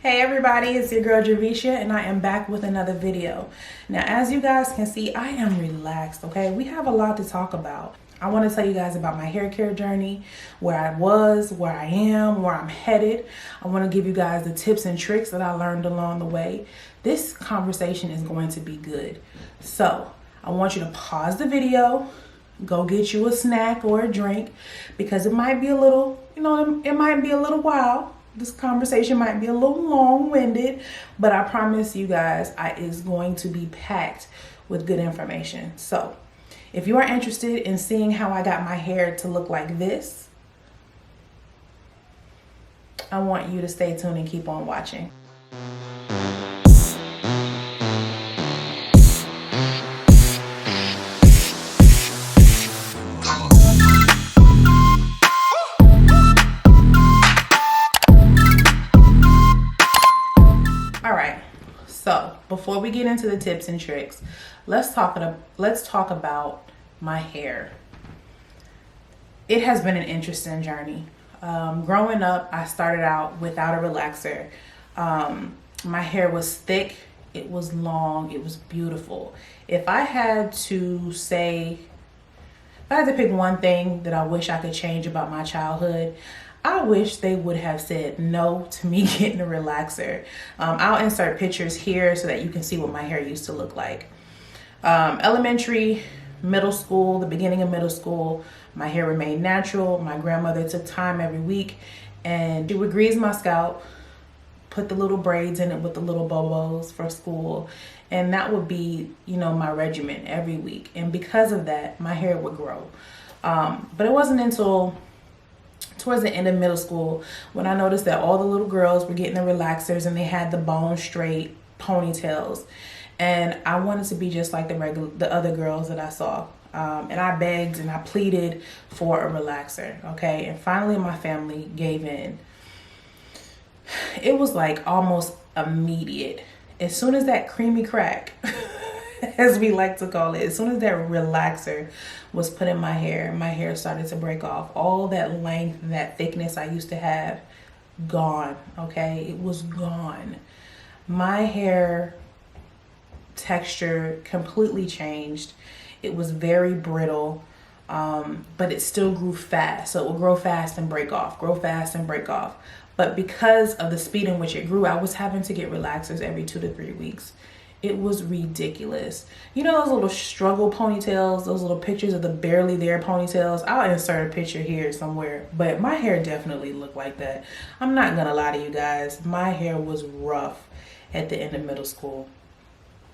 Hey everybody, it's your girl Javisha and I am back with another video. Now as you guys can see, I am relaxed, okay? We have a lot to talk about. I want to tell you guys about my hair care journey, where I was, where I am, where I'm headed. I want to give you guys the tips and tricks that I learned along the way. This conversation is going to be good. So I want you to pause the video, go get you a snack or a drink because it might be a little, it might be a little while. This conversation might be a little long-winded, but I promise you guys, it's going to be packed with good information. So if you are interested in seeing how I got my hair to look like this, I want you to stay tuned and keep on watching. So before we get into the tips and tricks, let's talk about my hair. It has been an interesting journey. Growing up, I started out without a relaxer. My hair was thick, it was long, it was beautiful. If I had to pick one thing that I wish I could change about my childhood, I wish they would have said no to me getting a relaxer. I'll insert pictures here so that you can see what my hair used to look like. Elementary, middle school, the beginning of middle school, my hair remained natural. My grandmother took time every week and she would grease my scalp, put the little braids in it with the little bobos for school. And that would be, my regimen every week. And because of that, my hair would grow. But it wasn't until towards the end of middle school when I noticed that all the little girls were getting the relaxers and they had the bone straight ponytails, and I wanted to be just like the other girls that I saw, and I begged and I pleaded for a relaxer, okay? And finally my family gave in. It was like almost immediate. As soon as that creamy crack as we like to call it, as soon as that relaxer was put in my hair started to break off. All that length, that thickness I used to have, gone, okay? It was gone. My hair texture completely changed. It was very brittle, but it still grew fast. So it would grow fast and break off, grow fast and break off. But because of the speed in which it grew, I was having to get relaxers every 2 to 3 weeks. It was ridiculous. Those little struggle ponytails, those little pictures of the barely there ponytails? I'll insert a picture here somewhere, but my hair definitely looked like that. I'm not gonna lie to you guys. My hair was rough at the end of middle school.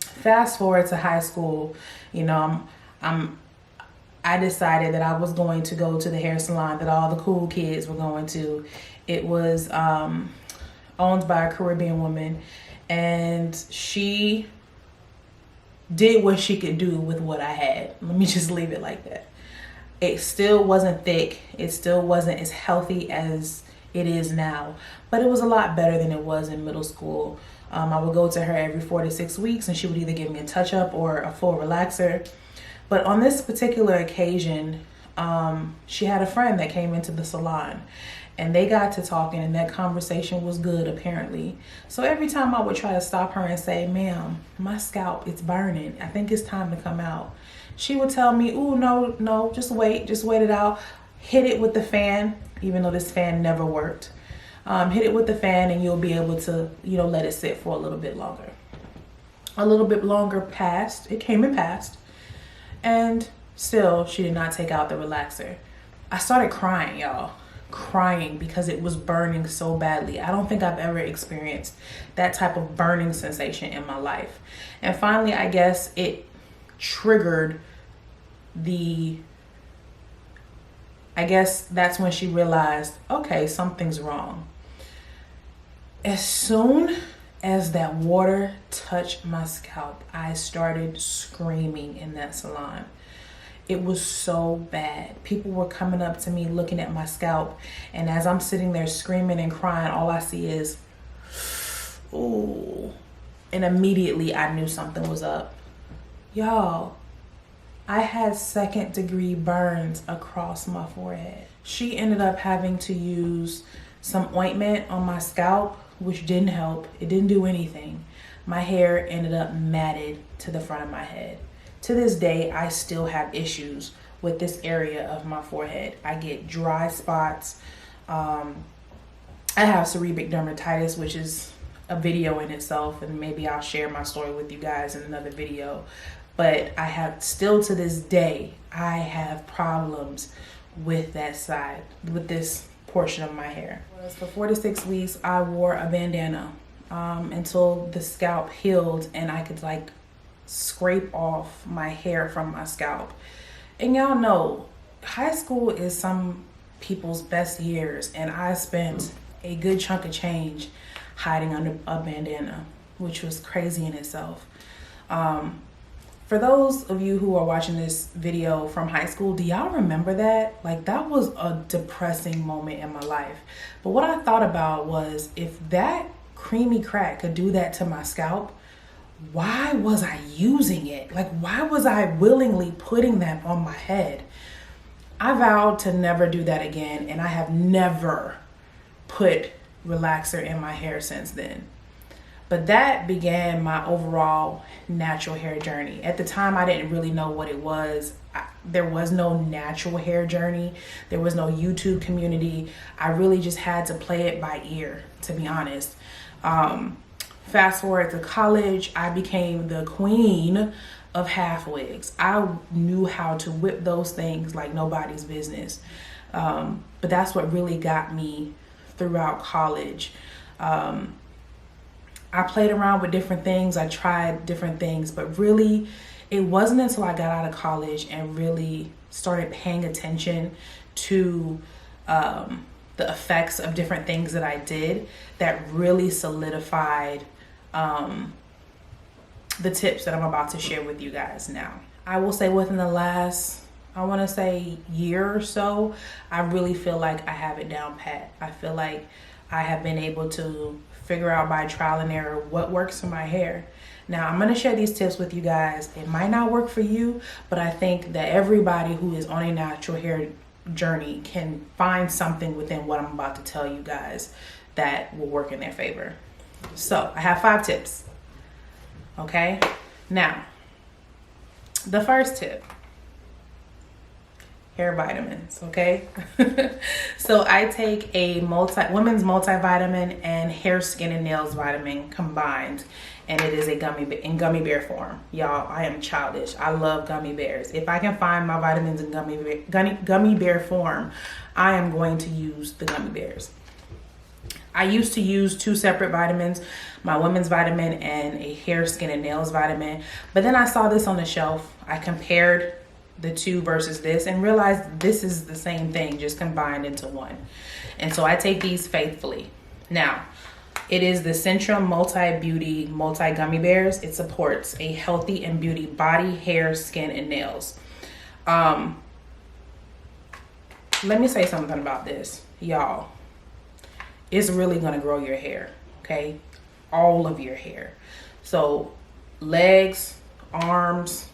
Fast forward to high school, I decided that I was going to go to the hair salon that all the cool kids were going to. It was owned by a Caribbean woman, and she did what she could do with what I had. Let me just leave it like that. It still wasn't thick. It still wasn't as healthy as it is now, but it was a lot better than it was in middle school. I would go to her every 4 to 6 weeks and she would either give me a touch-up or a full relaxer. But on this particular occasion, she had a friend that came into the salon and they got to talking, and that conversation was good apparently. So every time I would try to stop her and say, "Ma'am, my scalp is burning. I think it's time to come out," she would tell me, "Ooh, no, just wait it out. Hit it with the fan," even though this fan never worked. Hit it with the fan and you'll be able to, let it sit for a little bit longer. A little bit longer passed. It came and passed. And still, she did not take out the relaxer. I started crying, y'all. Crying because it was burning so badly. I don't think I've ever experienced that type of burning sensation in my life. And finally, I guess it triggered that's when she realized, okay, something's wrong. As soon as that water touched my scalp, I started screaming in that salon. It was so bad. People were coming up to me looking at my scalp, and as I'm sitting there screaming and crying, all I see is, ooh. And immediately I knew something was up. Y'all, I had 2nd-degree burns across my forehead. She ended up having to use some ointment on my scalp which didn't help. It didn't do anything. My hair ended up matted to the front of my head. To this day, I still have issues with this area of my forehead. I get dry spots. I have seborrheic dermatitis, which is a video in itself, and maybe I'll share my story with you guys in another video. But I have still to this day, I have problems with that side, with this portion of my hair. For 4 to 6 weeks, I wore a bandana until the scalp healed and I could like scrape off my hair from my scalp. And y'all know, high school is some people's best years, and I spent a good chunk of change hiding under a bandana, which was crazy in itself. For those of you who are watching this video from high school, do y'all remember that? Like, that was a depressing moment in my life. But what I thought about was, if that creamy crack could do that to my scalp, why was I using it? Like, why was I willingly putting that on my head? I vowed to never do that again, and I have never put relaxer in my hair since then. But that began my overall natural hair journey. At the time, I didn't really know what it was. There was no natural hair journey. There was no YouTube community. I really just had to play it by ear, to be honest. Fast forward to college, I became the queen of half wigs. I knew how to whip those things like nobody's business. But that's what really got me throughout college. I played around with different things. I tried different things, but really it wasn't until I got out of college and really started paying attention to the effects of different things that I did that really solidified the tips that I'm about to share with you guys now. I will say within the last, I want to say year or so, I really feel like I have it down pat. I feel like I have been able to figure out by trial and error what works for my hair. Now, I'm going to share these tips with you guys. It might not work for you, but I think that everybody who is on a natural hair journey can find something within what I'm about to tell you guys that will work in their favor. So I have 5 tips. Okay. Now, the first tip, hair vitamins. Okay. So I take a women's multivitamin and hair, skin, and nails vitamin combined, and it is a in gummy bear form. Y'all, I am childish. I love gummy bears. If I can find my vitamins in gummy bear form, I am going to use the gummy bears. I used to use 2 separate vitamins, my women's vitamin and a hair, skin, and nails vitamin. But then I saw this on the shelf. I compared the 2 versus this and realized this is the same thing, just combined into one. And so I take these faithfully. Now, it is the Centrum Multi-Beauty Multi-Gummy Bears. It supports a healthy and beauty body, hair, skin, and nails. Let me say something about this, y'all. It's really gonna grow your hair, okay? All of your hair. So legs, arms,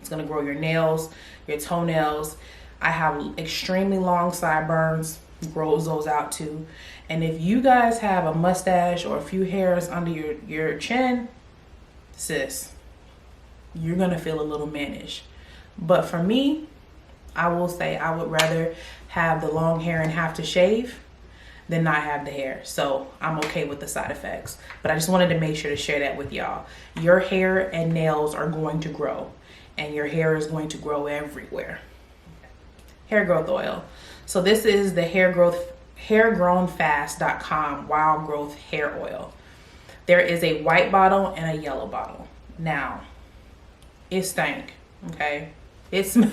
it's gonna grow your nails, your toenails. I have extremely long sideburns, grows those out too. And if you guys have a mustache or a few hairs under your chin, sis, you're gonna feel a little mannish. But for me, I will say I would rather have the long hair and have to shave than not have the hair. So I'm okay with the side effects. But I just wanted to make sure to share that with y'all. Your hair and nails are going to grow, and your hair is going to grow everywhere. Hair growth oil. So this is the hairgrownfast.com wild growth hair oil. There is a white bottle and a yellow bottle. Now, it stank, okay? It smells.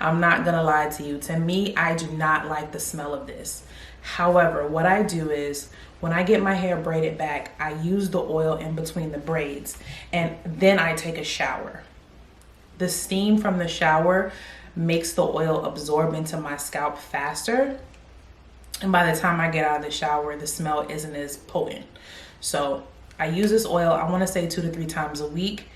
I'm not gonna lie to you. To me, I do not like the smell of this. However, what I do is when I get my hair braided back, I use the oil in between the braids, and then I take a shower. The steam from the shower makes the oil absorb into my scalp faster. And by the time I get out of the shower, the smell isn't as potent. So I use this oil, I wanna say 2 to 3 times a week.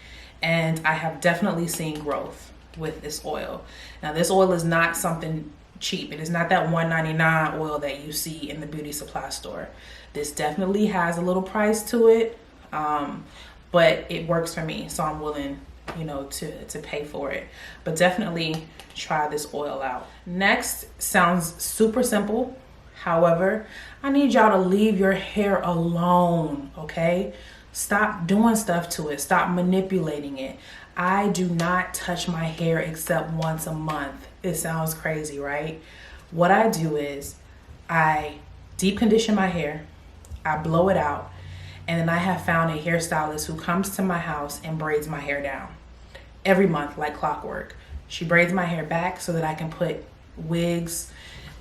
And I have definitely seen growth with this oil. Now, this oil is not something cheap. It is not that $1.99 oil that you see in the beauty supply store. This definitely has a little price to it, but it works for me, so I'm willing, you know, to pay for it. But definitely try this oil out. Next, sounds super simple. However, I need y'all to leave your hair alone, okay? Stop doing stuff to it. Stop manipulating it. I do not touch my hair except once a month. It sounds crazy, right? What I do is I deep condition my hair, I blow it out, and then I have found a hairstylist who comes to my house and braids my hair down every month like clockwork. She braids my hair back so that I can put wigs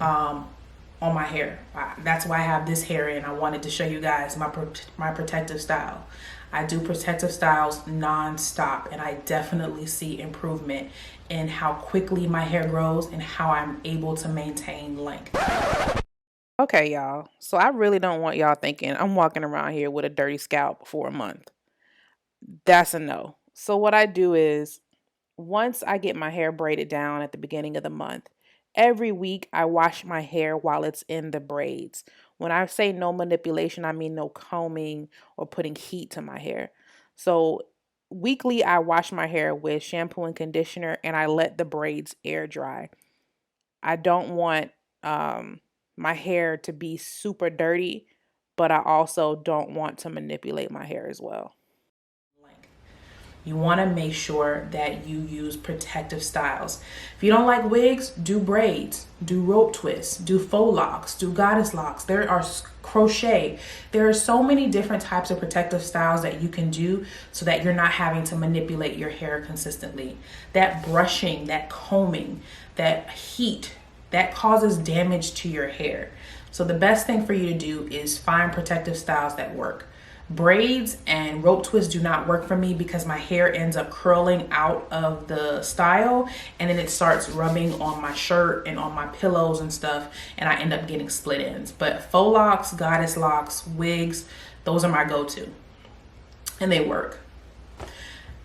on my hair. That's why I have this hair in. I wanted to show you guys my protective style. I do protective styles non-stop, and I definitely see improvement in how quickly my hair grows and how I'm able to maintain length. Okay, y'all. So I really don't want y'all thinking I'm walking around here with a dirty scalp for a month. That's a no. So what I do is once I get my hair braided down at the beginning of the month, every week I wash my hair while it's in the braids. When I say no manipulation, I mean no combing or putting heat to my hair. So weekly I wash my hair with shampoo and conditioner, and I let the braids air dry. I don't want my hair to be super dirty, but I also don't want to manipulate my hair as well. You want to make sure that you use protective styles. If you don't like wigs, do braids, do rope twists, do faux locks, do goddess locks. There are crochet. There are so many different types of protective styles that you can do so that you're not having to manipulate your hair consistently. That brushing, that combing, that heat, that causes damage to your hair. So the best thing for you to do is find protective styles that work. Braids and rope twists do not work for me because my hair ends up curling out of the style, and then it starts rubbing on my shirt and on my pillows and stuff, and I end up getting split ends. But faux locks, goddess locks, wigs, those are my go-to, and they work.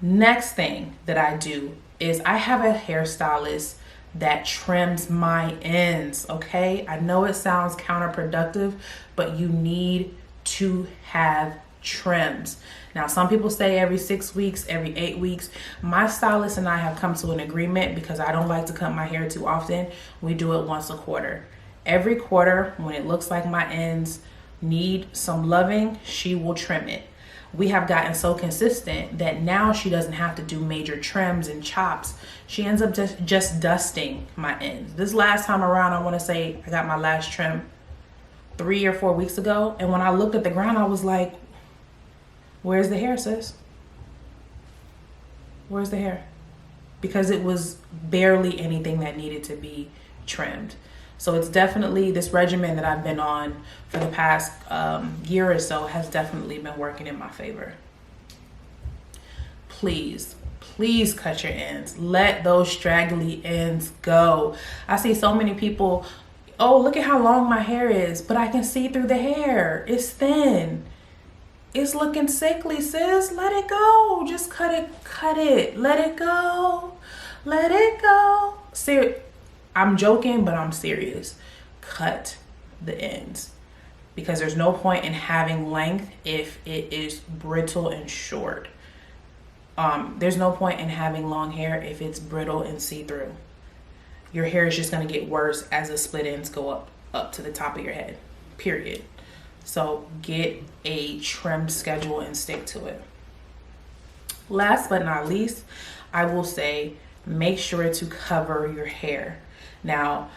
Next thing that I do is I have a hairstylist that trims my ends, okay? I know it sounds counterproductive, but you need to have trims. Now, some people say every 6 weeks, every 8 weeks. My stylist and I have come to an agreement because I don't like to cut my hair too often. We do it once a quarter. Every quarter, when it looks like my ends need some loving, she will trim it. We have gotten so consistent that now she doesn't have to do major trims and chops. She ends up just dusting my ends. This last time around, I want to say I got my last trim 3 or 4 weeks ago. And when I looked at the ground, I was like, where's the hair, sis? Where's the hair? Because it was barely anything that needed to be trimmed. So it's definitely, this regimen that I've been on for the past year or so has definitely been working in my favor. Please cut your ends. Let those straggly ends go. I see so many people, oh, look at how long my hair is, but I can see through the hair. It's thin. It's looking sickly, sis. Let it go. Just cut it. Let it go. Let it go. I'm joking, but I'm serious. Cut the ends. Because there's no point in having length if it is brittle and short. There's no point in having long hair if it's brittle and see-through. Your hair is just going to get worse as the split ends go up to the top of your head, period. So get a trim schedule and stick to it. Last but not least, I will say make sure to cover your hair. Now,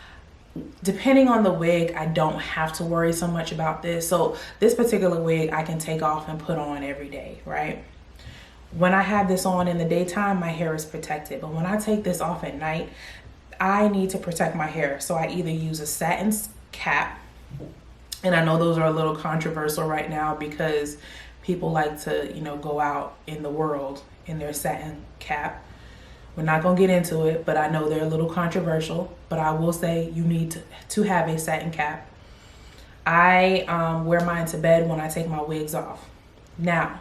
depending on the wig, I don't have to worry so much about this. So this particular wig I can take off and put on every day, right? When I have this on in the daytime, my hair is protected. But when I take this off at night, I need to protect my hair. So I either use a satin cap, and I know those are a little controversial right now because people like to, go out in the world in their satin cap. We're not going to get into it, but I know they're a little controversial. But I will say you need to have a satin cap. I wear mine to bed when I take my wigs off. Now,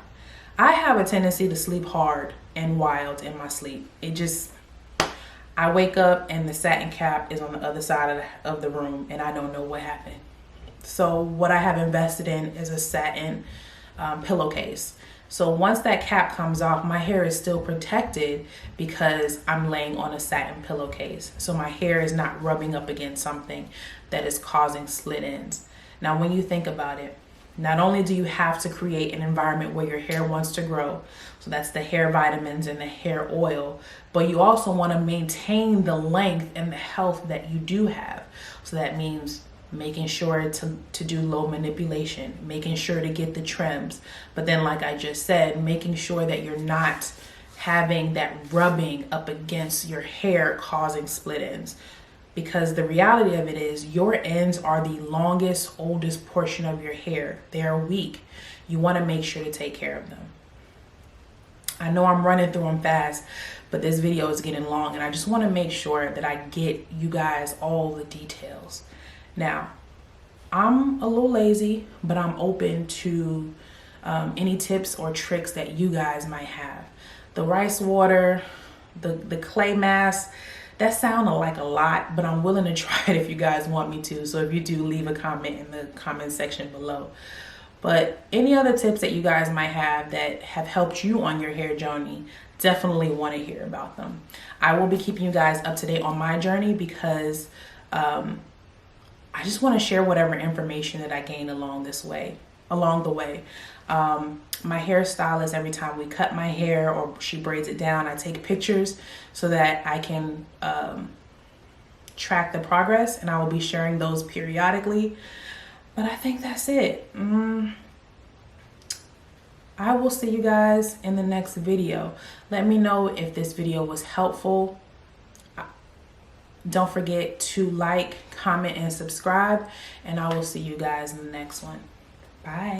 I have a tendency to sleep hard and wild in my sleep. I wake up and the satin cap is on the other side of the room and I don't know what happened. So what I have invested in is a satin pillowcase. So once that cap comes off, my hair is still protected because I'm laying on a satin pillowcase. So my hair is not rubbing up against something that is causing split ends. Now, when you think about it, not only do you have to create an environment where your hair wants to grow, so that's the hair vitamins and the hair oil, but you also want to maintain the length and the health that you do have. So that means making sure to do low manipulation, making sure to get the trims. But then, like I just said, making sure that you're not having that rubbing up against your hair causing split ends. Because the reality of it is your ends are the longest, oldest portion of your hair. They are weak. You want to make sure to take care of them. I know I'm running through them fast, but this video is getting long and I just want to make sure that I get you guys all the details. Now, I'm a little lazy, but I'm open to any tips or tricks that you guys might have. The rice water, the clay mask, that sounded like a lot, but I'm willing to try it if you guys want me to. So if you do, leave a comment in the comment section below. But any other tips that you guys might have that have helped you on your hair journey, definitely want to hear about them. I will be keeping you guys up to date on my journey because I just want to share whatever information that I gain along the way. My hairstylist, every time we cut my hair or she braids it down, I take pictures so that I can track the progress, and I will be sharing those periodically. But I think that's it. I will see you guys in the next video. Let me know if this video was helpful. Don't forget to like, comment, and subscribe, and I will see you guys in the next one. Bye.